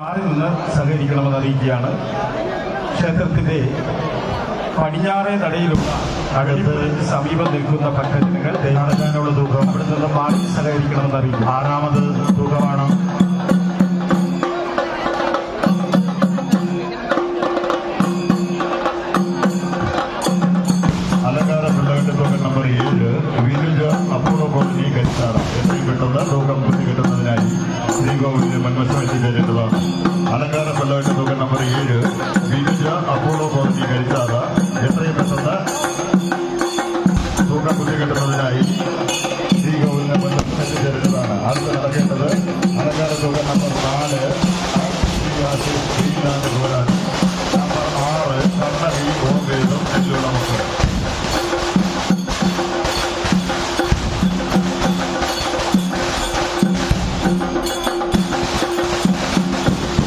മാറി നിന്ന് സഹകരിക്കണമെന്ന് അറിയിക്കുകയാണ്. ക്ഷേത്രത്തിന്റെ പടിഞ്ഞാറേ നടയിലുള്ള അടുത്ത് സമീപം നിൽക്കുന്ന ഭക്തജനങ്ങൾ നടക്കാനുള്ള തൂക്കം അവിടെ നിന്ന് മാറി സഹകരിക്കണമെന്ന് അറിയിക്കും. ആറാമത് തൂക്കമാണ്. അലങ്കാര പിള്ളവന്റെ തൂക്കം നമ്പർ 7 വീരുജ അപ്പൂർവ കോളനി കരിച്ചാറ. എത്രയും പെട്ടെന്ന് തൂക്കം കിട്ടുന്നതിനായി ശ്രീകോവിലിന് മുൻവശം എത്തിച്ചേരേണ്ടതാണ്. അലങ്കാര പിള്ളവന്റെ തൂക്കം നമ്പർ 7 വീരുജ അപ്പൂർവ കോളനി കരിച്ചാറ. എത്രയും പെട്ടെന്ന് തൂക്കം കിട്ടുന്നതിനായി ശ്രീകോവിലിന് മുൻവശം എത്തിച്ചേരേണ്ടതാണ്. അടുത്ത് നടക്കേണ്ടത് അലങ്കാര തൂക്കം നമ്പർ 4 ശ്രീ